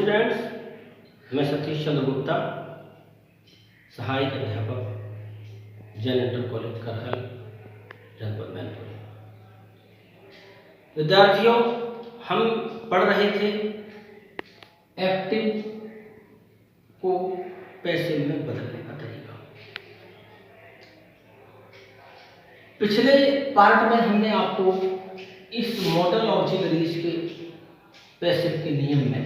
Students, मैं सतीश चंद्र गुप्ता, सहायक अध्यापक जैन इंटर कॉलेज करहल, जनपद मैनपुर। विद्यार्थियों, हम पढ़ रहे थे एक्टिव को पैसिव में बदलने का तरीका। पिछले पार्ट में हमने आपको इस मॉडल ऑक्सिलरीज के पैसिव के नियम में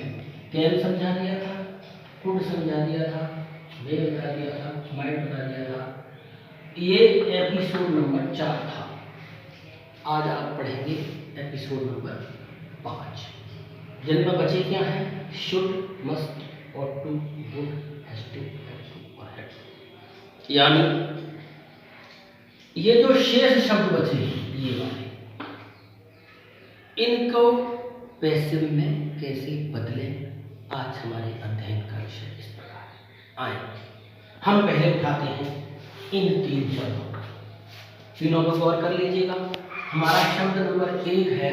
कैन समझा दिया था, कुड समझा दिया था, वे बता दिया था, माइट बता दिया था। ये एपिसोड नंबर 4 था। आज आप पढ़ेंगे एपिसोड नंबर 5, जिनमें बचे क्या हैं? Should, must, ought to, would, has to, have to और हैड टू। यानी ये जो शेष शब्द बचे ये वाले, इनको पैसिव में कैसे बदलें, आज हमारे अध्ययन का विषय इस प्रकार आए। हम पहले उठाते हैं इन 3 शब्दों को, तीनों को गौर कर लीजिएगा। हमारा शब्द नंबर 1 है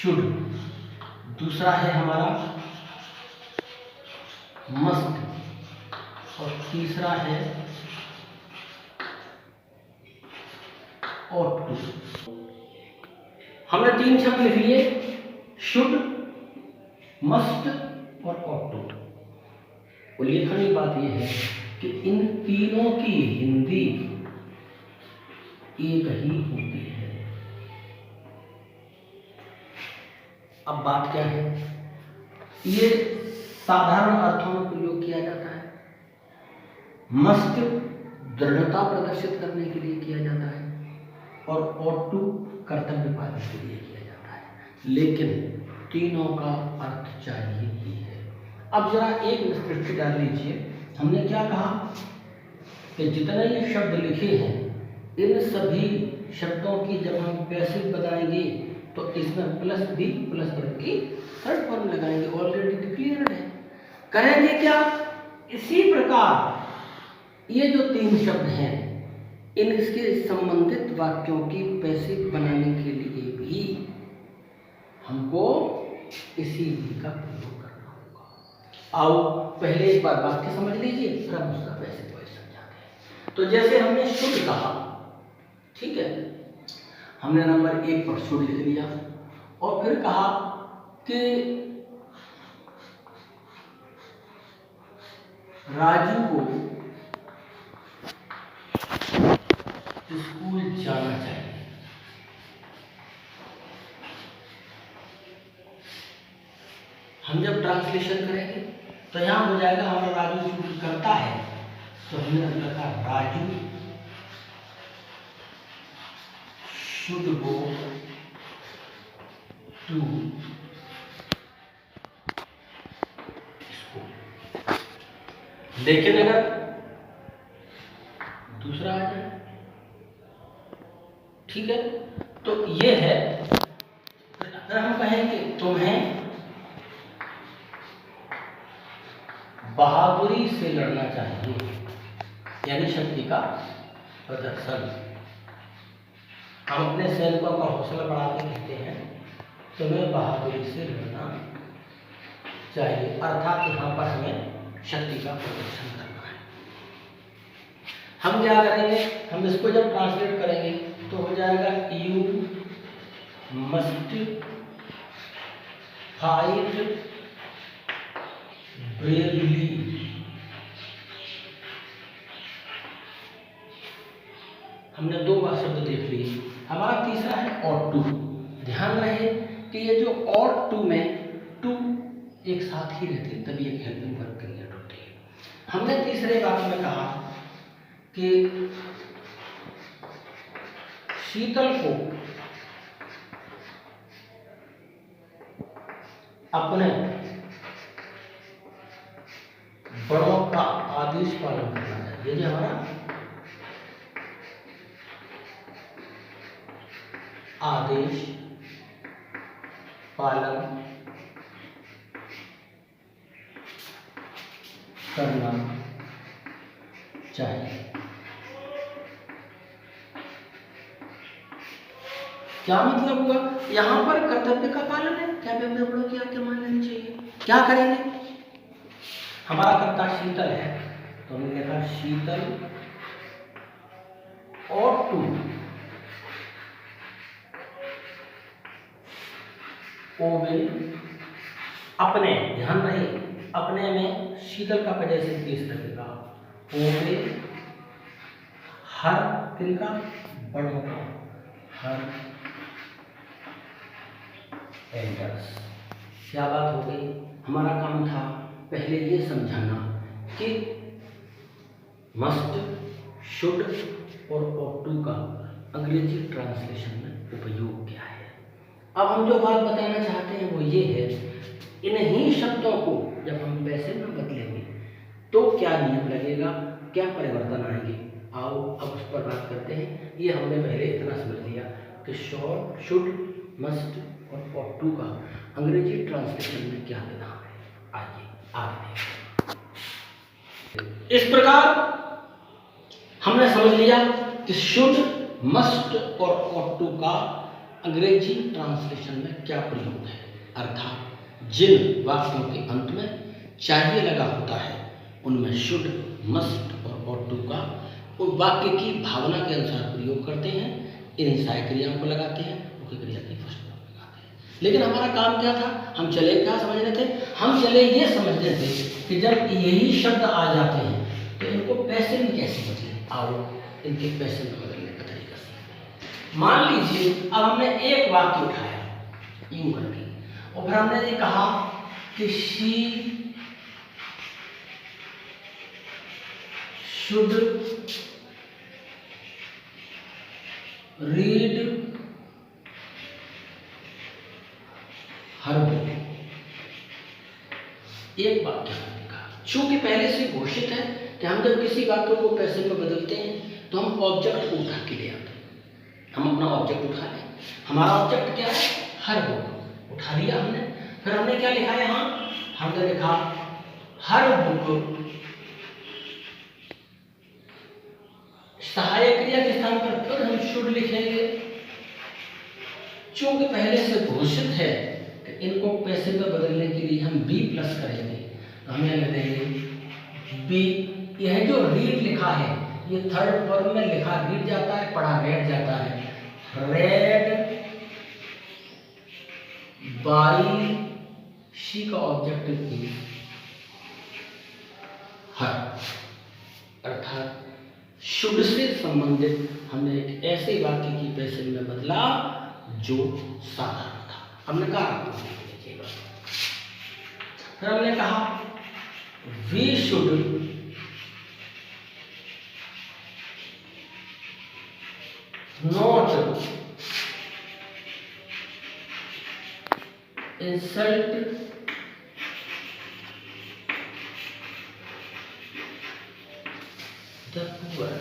शुड, दूसरा है हमारा मस्ट और तीसरा है ऑट टू। हमने 3 शब्द लिख लिए, शुड, मस्ट और ऑट टू। उल्लेखनीय बात यह है कि इन तीनों की हिंदी एक ही होती है। अब बात क्या है? ये साधारण अर्थों में प्रयोग किया जाता है। मस्ट दृढ़ता प्रदर्शित करने के लिए किया जाता है और ऑट टू कर्तव्य पालन के लिए किया जाता है, लेकिन तीनों का अर्थ चाहिए ही है। अब जरा एक दृष्टि डाल लीजिए। हमने क्या कहा कि जितने ये शब्द लिखे हैं, इन सभी शब्दों की जब हम पैसिव बताएंगे तो इसमें प्लस बी प्लस वर्ब की थर्ड फॉर्म लगाएंगे। ऑलरेडी क्लियर है। करेंगे क्या? इसी प्रकार ये जो 3 शब्द हैं, इनके संबंधित वाक्यों की पैसिव बनाने के लिए भी हमको इसी विधि का प्रयोग करना होगा। आओ पहले एक बार वाक्य समझ लीजिए, फिर हम उसका पैसिव वॉइस समझाते हैं। तो जैसे हमने शुड कहा, ठीक है, हमने नंबर 1 पर शुड लिख लिया और फिर कहा कि राजू को स्कूल जाना चाहिए। हम जब ट्रांसलेशन करेंगे तो यहां हो जाएगा हमारा राजू स्कूल करता है, तो हमने लिखा Raju should go to school. लेकिन अगर दूसरा आ जाए, ठीक है, तो ये है, अगर हम कहेंगे तुम्हें बहादुरी से लड़ना चाहिए, यानी शक्ति का प्रदर्शन। हम अपने सैनिकों का हौसला बढ़ाते कहते हैं तुम्हें बहादुरी से लड़ना चाहिए, अर्थात यहाँ पर हमें शक्ति का प्रदर्शन करना है। हम क्या करेंगे? हम इसको जब ट्रांसलेट करेंगे तो हो जाएगा यू मस्ट फाइट ब्रेवली। हमने 2 बार शब्द देख लिए। हमारा तीसरा है ऑट टू। ध्यान रहे कि ये जो ऑट टू में टू एक साथ ही रहते हैं, तभी एक हेल्पिंग वर्ब क्रिएट होती है। हमने तीसरे वाक्य में कहा कि शीतल को अपने बड़ों का आदेश पालन करना चाहिए। ये हमारा आदेश पालन करना चाहिए। क्या मतलब हुआ? यहाँ पर कर्तव्य का पालन है, क्या बड़ों की आज्ञा मान लेनी चाहिए। क्या करेंगे? हमारा कर्ता शीतल है तो हमने लिखा शीतल और टू ओविल अपने, ध्यान रहे अपने में शीतल का पहले से केस लगेगा, ओविल हर किनका, बड़ों का, हर एल्डर्स। क्या बात हो गई? हमारा काम था पहले ये समझाना कि मस्ट, शुड और ought to का अंग्रेजी ट्रांसलेशन में उपयोग क्या है। अब हम जो बात बताना चाहते हैं वो ये है, इन्हीं शब्दों को जब हम पैसे में बदलेंगे तो क्या नियम लगेगा, क्या परिवर्तन आएंगे। आओ अब उस पर बात करते हैं। ये हमने पहले इतना समझ लिया कि शॉर्ट, शुड, मस्ट और ought to का अंग्रेजी ट्रांसलेशन में क्या विधान है। आइए आगे देखते हैं। इस प्रकार हमने समझ लिया कि शुड, मस्ट और ought to का अंग्रेजी ट्रांसलेशन में क्या प्रयोग है, अर्थात जिन वाक्यों के अंत में चाहिए लगा होता है उनमें शुड, मस्ट और ought to का उन वाक्य की भावना के अनुसार प्रयोग करते हैं। इन सहायक क्रियाओं को लगाते हैं, मुख्य क्रिया की फर्स्ट फॉर्म लगाते हैं। लेकिन हमारा काम क्या था? हम चले क्या समझ रहे थे? हम चले ये समझ रहे थे कि जब यही शब्द आ जाते हैं तो इनको पैसे में कैसे बदलें। आओ इनके पैसे में बदलने का तरीका सीखते हैं। मान लीजिए अब हमने एक वाक्य उठाया यूं करके और फिर हमने ये कहा कि she should read her book. एक वाक्य हमने कहा, चूंकि पहले से घोषित है कि हम जब किसी वाक्य को पैसे में बदलते हैं तो हम ऑब्जेक्ट को उठा के ले आते हैं। हम अपना ऑब्जेक्ट उठा लें। हमारा ऑब्जेक्ट क्या है? हर बुक उठा लिया हमने। फिर हमने क्या लिखा है? यहाँ हमने लिखा हर बुक, सहायक क्रिया के स्थान पर फिर हम शुड लिखेंगे। चूंकि पहले से घोषित है कि इनको पैसे में बदलने के लिए हम बी प्लस करेंगे तो हमें लिख देंगे बी। यह जो रीड लिखा है ये थर्ड फॉर्म में लिखा रीड जाता है, पढ़ा रेड जाता है। रेड बाई शी का ऑब्जेक्टिव की हर, अर्थात शुड से संबंधित हमने एक ऐसे वाक्य की पैसे में बदला जो साधारण था। हमने कहा देखिएगा, फिर हमने कहा we should not insult the poor.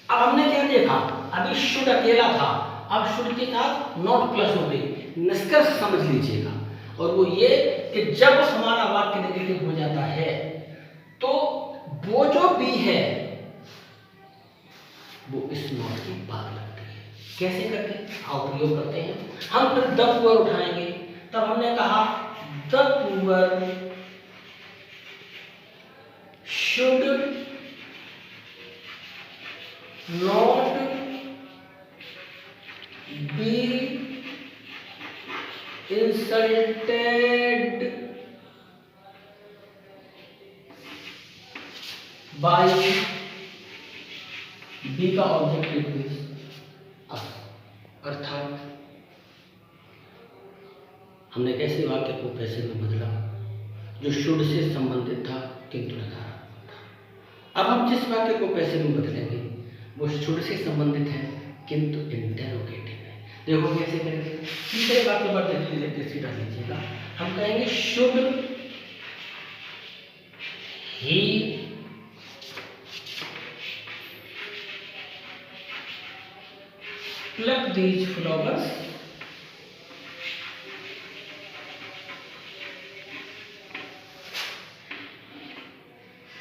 अब हमने क्या देखा? अभी शुड अकेला था, अब शुड के साथ नॉट प्लस हो गई। निष्कर्ष समझ लीजिएगा, और वो ये कि जब हमारा वाक्य नेगेटिव हो जाता है तो वो जो बी है वो इस नॉट की बात लगती है। कैसे करके आओ प्रयोग करते हैं। हम फिर द पुअर उठाएंगे। तब हमने कहा the poor should not be insulted by be का ऑब्जेक्टिव इज अस। अर्थात हमने कैसे वाक्य को पैसे में बदला जो शुड से संबंधित था किंतु नकारात्मक था। अब हम जिस वाक्य को पैसे में बदलेंगे वो शुड से संबंधित है किंतु इंटेरोगेटिव है। देखो कैसे करेंगे। तीसरे वाक्य पर देखिए, सीधा लीजिएगा। हम कहेंगे should he pluck these flowers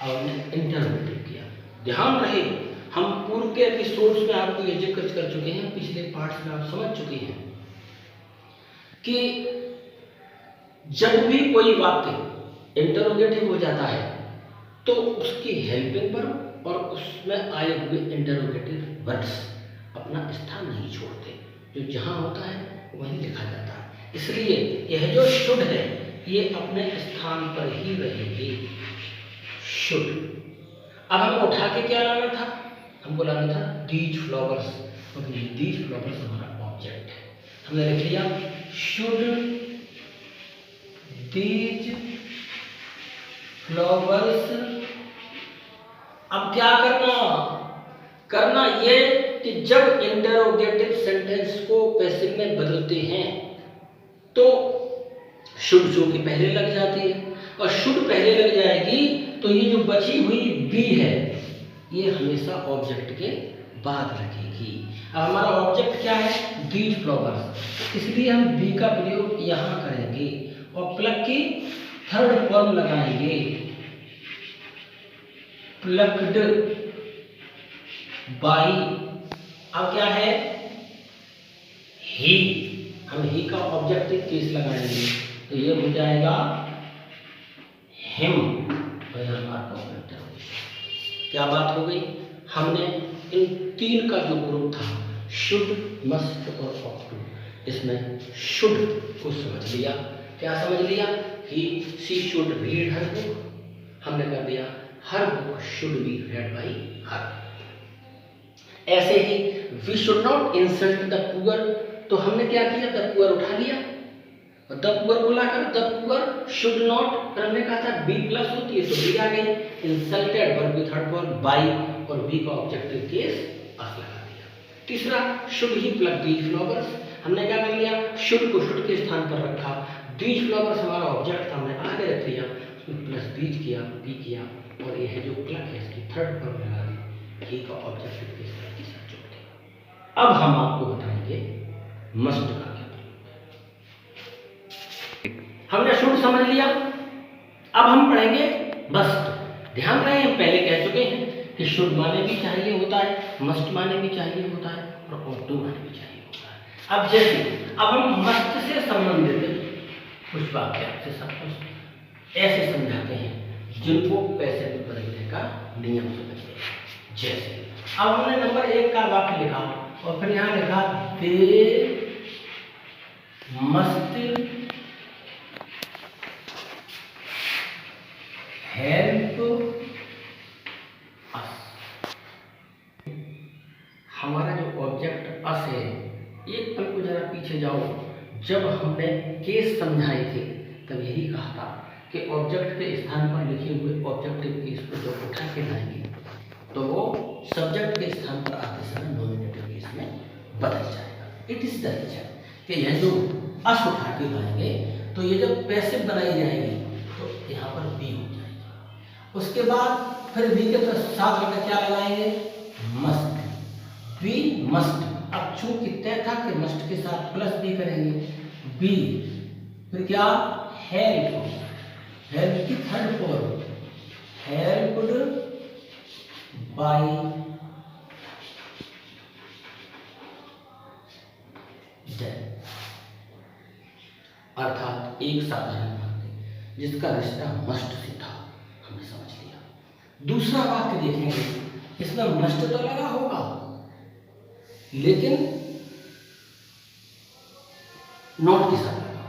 और इंटरप्रेट किया। ध्यान रहे हम पूर्व के एपिसोड्स में आपको ये जिक्र कर चुके हैं, पिछले पार्ट्स में आप समझ चुके हैं कि जब भी कोई वाक्य इंटरोगेटिव हो जाता है तो उसकी हेल्पिंग वर्ब और उसमें आए हुए इंटरोगेटिव वर्ड्स अपना स्थान नहीं छोड़ते, जो जहाँ होता है वहीं लिखा जाता है। इसलिए यह जो शुड है ये अपने स्थान पर ही रहेगी, शुड। अब हमें उठा के क्या लाना था? हमको लाना था दीज फ्लावर्स, क्योंकि दीज फ्लावर्स हमारा ऑब्जेक्ट है। हमने लिख लिया शुड दीज फ्लावर्स। अब क्या करना ये कि जब इंटरोगेटिव सेंटेंस को पैसिव में बदलते हैं तो शुड जो कि पहले लग जाती है, और शुड पहले लग जाएगी तो ये जो बची हुई बी है ये हमेशा ऑब्जेक्ट के बाद लगेगी। अब हमारा ऑब्जेक्ट क्या है? दीज फ्लावर्स, इसलिए हम बी का प्रयोग यहाँ करेंगे और प्लग की थर्ड फॉर्म लगाएंगे, प्लक्ड बाई। अब क्या है? ही, हम ही का ऑब्जेक्टिव केस लगाएंगे तो ये हो जाएगा हिम, तो यहाँ हमारा क्या बात हो गई? हमने इन तीन का जो ग्रुप था शुड, मस्ट और ऑट टू, इसमें शुड को समझ लिया। क्या समझ लिया? कि she should read her book, हमने कर दिया her book should be read by her. ऐसे ही we should not insult the poor, तो हमने क्या किया? द पुअर उठा लिया और द पुअर को लाकर द पुअर शुड नॉट, फिर हमने कहा था बी प्लस होती है तो बी आ गई, इंसल्टेड वर्ब की थर्ड फॉर्म बाई और बी का ऑब्जेक्टिव केस अस लगा दिया। तीसरा should he plug these flowers, हमने क्या कर लिया? शुड को शुड के स्थान पर रखा, दीज फ्लावर्स हमारा ऑब्जेक्ट था, हमने आगे रख लिया, उसमें प्लस दीज किया, बी किया, और यह जो प्लग है इसकी थर्ड फॉर्म लगा दी, ही का ऑब्जेक्टिव केस के साथ जोड़ दिया। अब हम आपको बताएंगे मस्ट का क्या प्रयोग। हमने शुड समझ लिया, अब हम पढ़ेंगे मस्ट। ध्यान रहे हम पहले कह चुके हैं कि शुड माने भी चाहिए होता है, मस्ट माने भी चाहिए होता है और ऑट टू माने भी चाहिए होता है। अब जैसे अब हम मस्ट से संबंधित कुछ वाक्य आपसे सब कुछ ऐसे समझाते हैं जिनको पैसे में बदलने का नियम समझते हैं। जैसे अब हमने नंबर 1 का वाक्य लिखा और फिर यहाँ लिखा दे मस्ट हेल्प अस। हमारा जो ऑब्जेक्ट अस है, एक पल को जरा पीछे जाओ, जब हमने केस समझाए थे तब यही कहा था कि ऑब्जेक्ट के स्थान पर लिखे हुए ऑब्जेक्टिव केस को जब उठा के लाएंगे तो वो सब्जेक्ट के स्थान पर आते समय नॉमिनेटिव केस में बदल जाएगा। इट इज द रीजन कि यह जो अस उठा के लाएंगे तो ये जब पैसिव बनाई जाएगी तो यहाँ पर बी हो जाएगी। उसके बाद फिर बी के साथ लेकर क्या लगाएंगे? Must, be must. अब चूंकि तय था कि मस्ट के साथ प्लस बी करेंगे, बी, फिर क्या? हेल्प, हेल्प की third form helped by them, अर्थात एक साधारण वाक्य जिसका रिश्ता मस्ट से था, हमने समझ लिया। दूसरा वाक्य देखेंगे, इसमें मस्ट तो लगा होगा लेकिन नॉट के साथ लगा।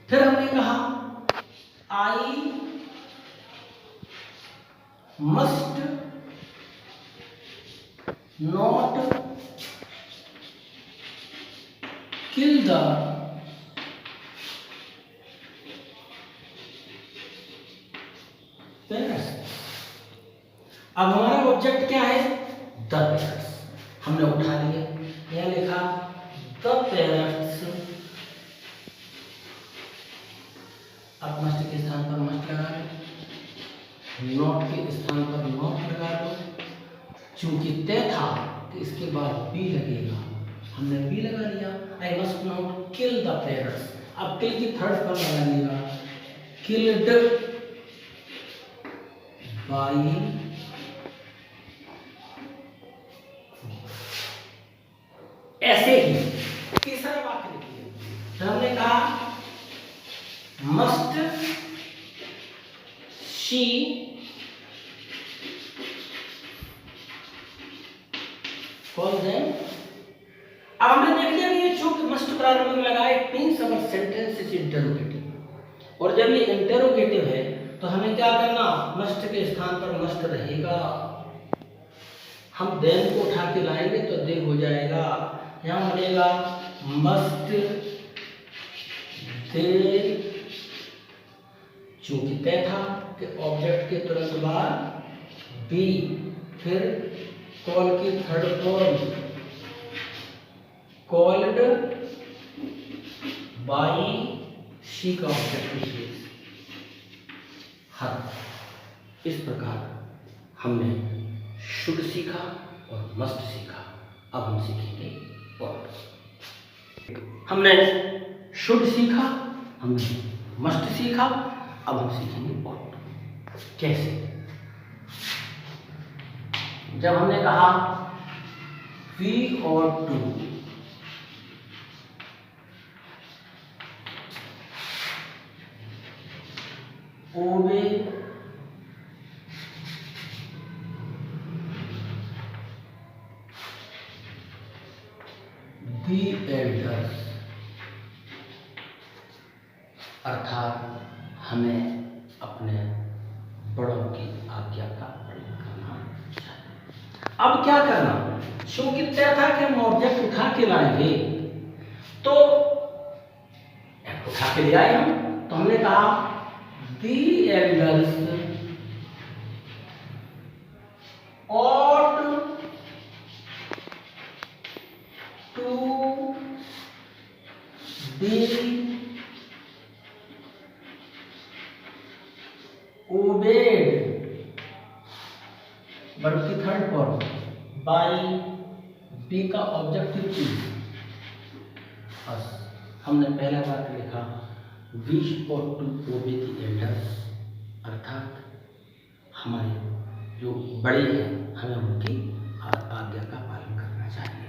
फिर हमने कहा I must not kill the parents. अब हमारा ऑब्जेक्ट क्या है? द पेरेंट्स, हमने उठा लिया, यह लिखा द पेरेंट्स। अब मस्ट के स्थान पर मस्ट लगा लो, नॉट के स्थान पर नॉट लगा लो। चूंकि तय था कि इसके बाद बी लगेगा, हमने बी लगा लिया। I must not kill the parents, अब किल की थर्ड फॉर्म लगा लिएगा, किल्ड बाई कॉल देम। अब हमने देख लिया कि ये चूंकि मस्ट प्रारंभ में लगा, it means our sentence is interrogative. और जब ये इंटरोगेटिव है तो हमें क्या करना, मस्ट के स्थान पर मस्ट रहेगा। हम देन को उठा के लाएंगे तो दे हो जाएगा, यहाँ बनेगा मस्ट दे, चूंकि तय था कि ऑब्जेक्ट के तुरंत बाद बी, फिर कॉल की third form called by she का ऑब्जेक्ट प्लेस। हर इस प्रकार हमने शुड सीखा और मस्ट सीखा। अब हम सीखेंगे ought। हमने शुड सीखा, हमने मस्ट सीखा, अब हम सीखेंगे ought। कैसे? जब हमने कहा we ought to, obey the elders, अर्थात हमें अपने बड़ों की आज्ञा का पालन करना चाहिए। अब क्या करना, क्योंकि तय था कि हम ऑब्जेक्ट उठा के लाएंगे, तो उठा के ले आए हम, तो हमने कहा the elders ought to be obeyed, verb की थर्ड फॉर्म बाय बी का ऑब्जेक्टिव चीज। बस हमने पहला वाक्य लिखा we ought to obey the elders, अर्थात हमारे जो बड़े हैं हमें उनकी आज्ञा का पालन करना चाहिए।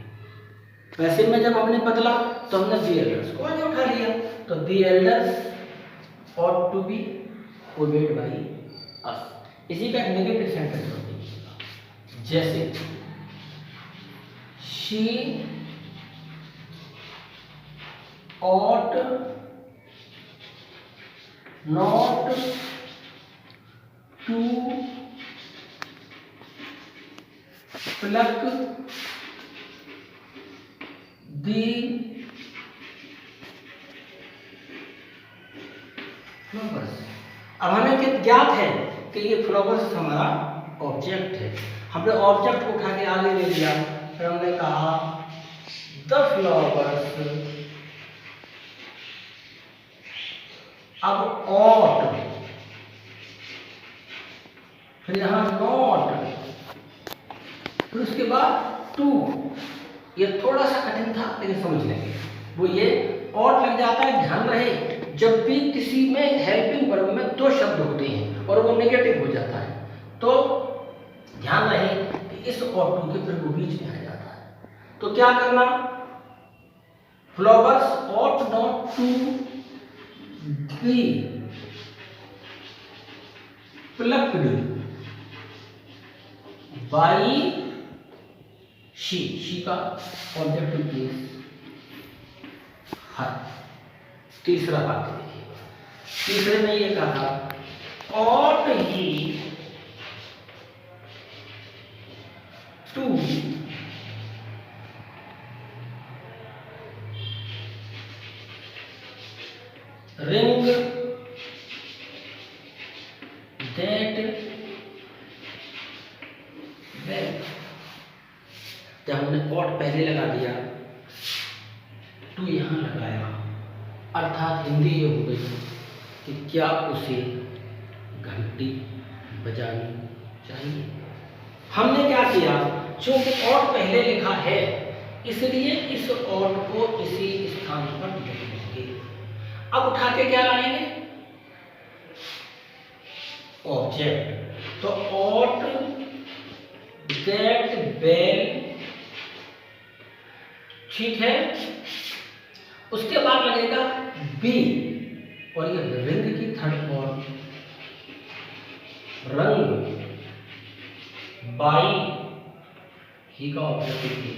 वैसे में जब हमने बदला तो हमने the elders को आगे उठा लिया, तो the elders ought to be obeyed by us। इसी का नेगेटिव सेंटेंस होता है, जैसे she ought not to pluck the flowers। अब हमें ज्ञात है कि ये फ्लावर्स हमारा ऑब्जेक्ट है, हमने ऑब्जेक्ट को उठा के आगे ले लिया, फिर हमने कहा द फ्लावर्स, अब ought, फिर यहाँ not, फिर उसके बाद to। ये थोड़ा सा कठिन था लेकिन समझ लेंगे, वो ये ought लग जाता है। ध्यान रहे जब भी किसी में हेल्पिंग वर्ब में दो शब्द होते हैं और वो नेगेटिव हो जाता है, तो ध्यान रहे कि इस ought to के फिर वो बीच में आ जाता है। तो क्या करना, flowers ought not to be plucked by she का ऑब्जेक्टिव प्लेस हर। तीसरा वाक्य देखिए, तीसरे में ये कहा ought he to ring that bell। जब हमने ought पहले लगा दिया, to यहां लगाया, अर्थात हिंदी ये हो गई कि क्या उसे घंटी बजानी चाहिए। हमने क्या किया, चूंकि ought पहले लिखा है इसलिए इस ought को इसी स्थान पर लिख देंगे। अब उठा के क्या लाएंगे, ऑब्जेक्ट, तो ought that bell, ठीक है। उसके बाद लगेगा बी, और ये रिंग की थर्ड फॉर्म रंग, बाई ही का ऑब्जेक्टिव थी।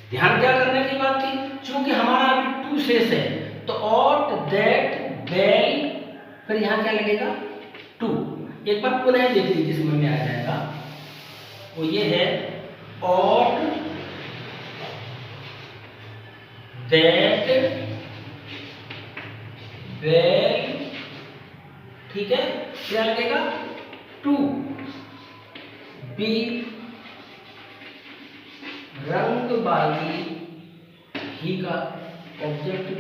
ध्यान क्या करने की बात थी, क्योंकि हमारा अभी टू शेष है तो ऑट, दैट, वेल, फिर यहाँ क्या लगेगा टू। एक बार पुनः देख लीजिए, समझ में आ जाएगा। वो ये है ऑट, दैट, वेल, ठीक है, क्या लगेगा to. Be, rung by, he का ऑब्जेक्टिव।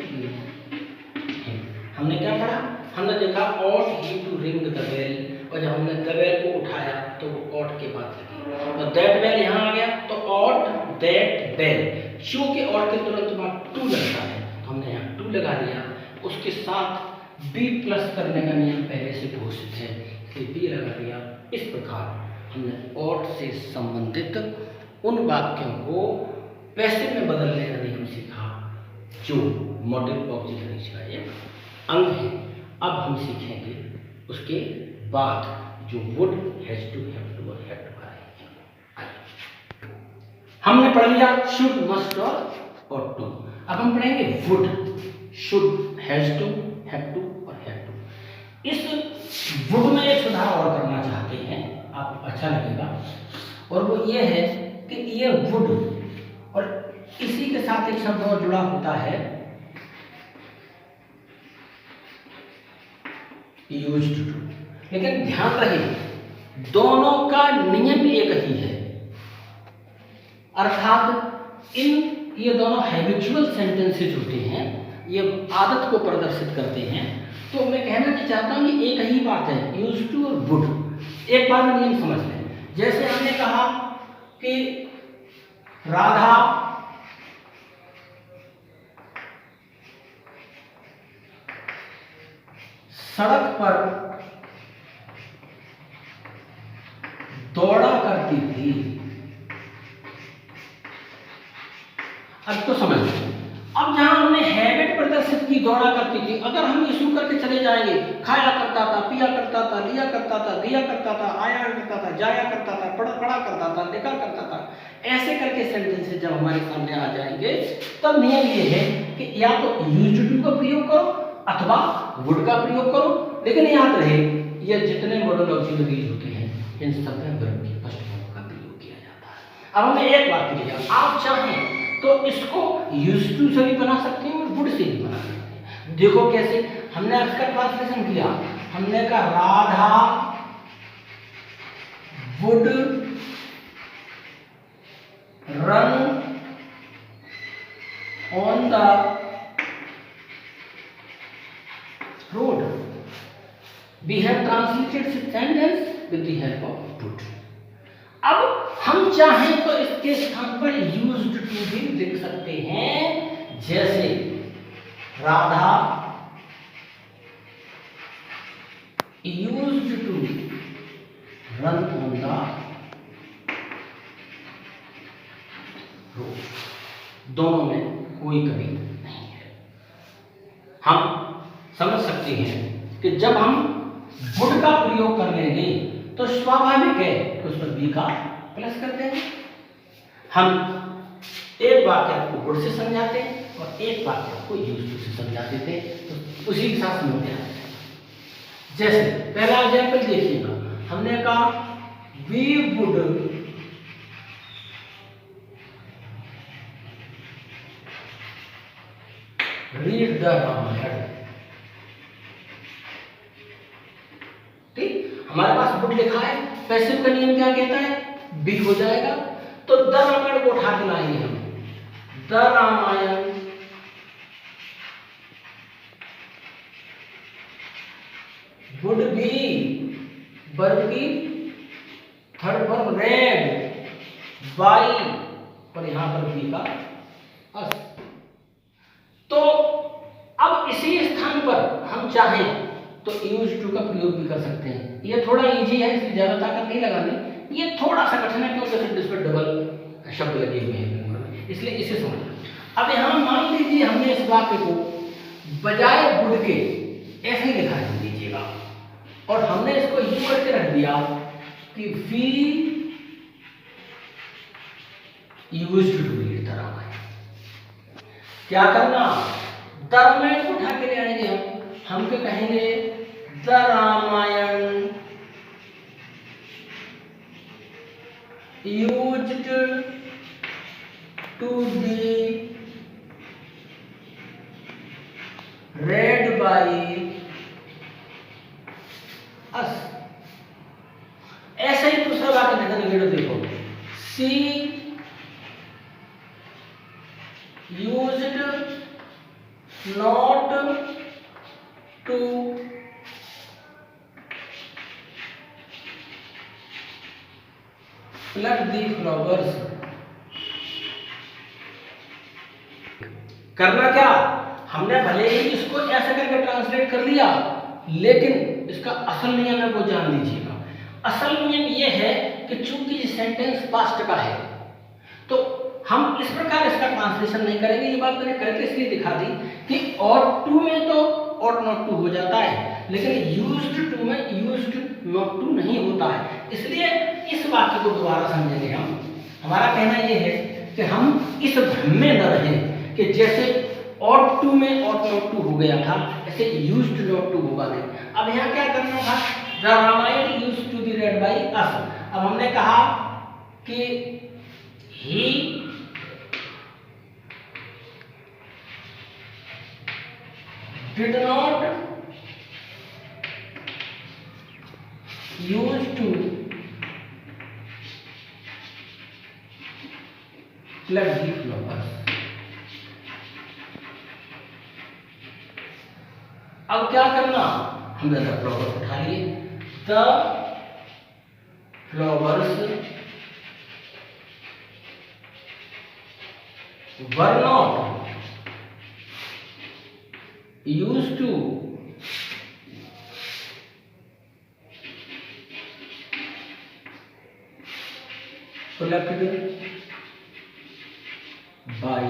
हमने क्या पढ़ा, हमने देखा ought he to ring the bell, और जब हमने द बेल को उठाया तो वो ऑट के बाद लगी, और दैट बेल यहाँ आ गया तो ऑट, दैट, बेल। क्योंकि ऑट के तुरंत बाद टू लगता है तो हमने यहाँ टू लगा दिया। उसके साथ बी प्लस करने का नियम पहले से घोषित है, इसलिए बी लगा दिया। इस प्रकार हमने ऑट से संबंधित उन वाक्यों को पैसिव में बदलने का नियम सीखा, जो मॉडल ऑक्सिलरीज का एक अंग है। अब हम सीखेंगे उसके बाद जो would, has to, have to और हैव टू आएंगे। हमने पढ़ लिया शुड, मस्ट और टू। अब हम पढ़ेंगे would, should, has to, have to और हैव टू। इस वुड में एक सुधार और करना चाहते हैं, आपको अच्छा लगेगा, और वो ये है कि ये वुड और इसी के साथ एक शब्द और जुड़ा होता है यूज्ड टू। लेकिन ध्यान रहे दोनों का नियम एक ही है, अर्थात ये दोनों हैबिचुअल सेंटेंसेस होते हैं, ये आदत को प्रदर्शित करते हैं। तो मैं कहना चाहता हूं कि एक ही बात है, यूज्ड टू और वुड। एक बार में नियम समझ लें। जैसे हमने कहा कि राधा सड़क पर दौड़ा करती थी। अब तो समझ लो, अब जहां हमने हैबिट प्रदर्शित की दौड़ा करती थी, अगर हम इशू करके चले जाएंगे, खाया करता था, पिया करता था, लिया करता था, दिया करता था, आया करता था, जाया करता था, पढ़ा करता था, लिखा करता था, ऐसे करके सेंटेंसेस जब हमारे सामने आ जाएंगे तब नियम ये है कि या तो यूज्ड टू का प्रयोग करो अथवा वुड का प्रयोग करो। लेकिन याद रहे ये जितने मॉडल ऑक्सिलरीज होते हैं इन सब में वर्ब की फर्स्ट फॉर्म का प्रयोग किया जाता है। अब हमने एक बात किया, आप चाहें तो इसको यूज्ड टू से भी बना सकते हैं और वुड से भी बना सकते हैं। देखो कैसे, हमने इसका ट्रांसलेशन किया, हमने कहा Radha would run on the road. We have translated this sentence with the help of would. अब हम चाहें तो इसके स्थान पर used to भी लिख सकते हैं, जैसे Radha used to run on the road. दोनों में कोई कमी नहीं है। हम समझ सकते हैं कि जब हम वुड का प्रयोग कर लेंगे तो स्वाभाविक है कि उस पर बी का प्लस कर देंगे। हम एक वाक्य आपको वुड से समझाते हैं और एक वाक्य आपको यूज्ड टू से समझा देते हैं, तो उसी के साथ समझ में आते हैं। जैसे पहला एग्जाम्पल देखिएगा, हमने कहा we would read the Ramayan. हमारे पास वुड लिखा है, पैसिव का नियम क्या कहता है, बी हो जाएगा, तो द रामायण को उठा के लाएंगे हम, the Ramayan would be, verb की थर्ड वर्ब रेड बाई, और यहां पर बी का अस। तो अब इसी स्थान पर हम चाहें तो यूज टू का प्रयोग भी कर सकते हैं। ये थोड़ा इजी है, इसलिए ज्यादा ताकत नहीं लगानी। ये थोड़ा सा कठिन है क्योंकि इस पर डबल शब्द लगे हुए हैं, इसलिए इसे समझना। अब यहाँ मान लीजिए हमने इस वाक्य को बजाय वुड के ऐसे ही लिखा है लीजिएगा, और हमने इसको यू करके रख दिया कि we used to read the Ramayan. क्या करना, द रामायण को उठा के ले आएंगे हम क्या कहेंगे, the Ramayan used to be read by us। ऐसे ही दूसरा वाक्य देखा निगेटिव देखो, she used not to pluck the flowers। करना क्या, हमने भले ही इसको ऐसे करके ट्रांसलेट कर लिया, लेकिन इसका असल नियम है वो जान लीजिएगा। असल नियम ये है कि चूंकि ये सेंटेंस पास्ट का है तो हम इस प्रकार इसका ट्रांसलेशन नहीं करेंगे। ये बात मैंने करके इसलिए दिखा दी कि ought to में तो ought not to हो जाता है, लेकिन used to में used not to नहीं होता है। इसलिए इस वाक्य को दोबारा समझेंगे हम। हमारा कहना ये है कि हम इस भ्रम में न रहें कि जैसे ought to में ought not to हो गया था, ऐसे used not to होगा नहीं। अब यहाँ क्या करना था, the Ramayan used to be read by us। अब हमने कहा कि he did not used to pluck the flowers। अब क्या करना, हमने द फ्लावर्स उठा लिए, the flowers were not used to plucked by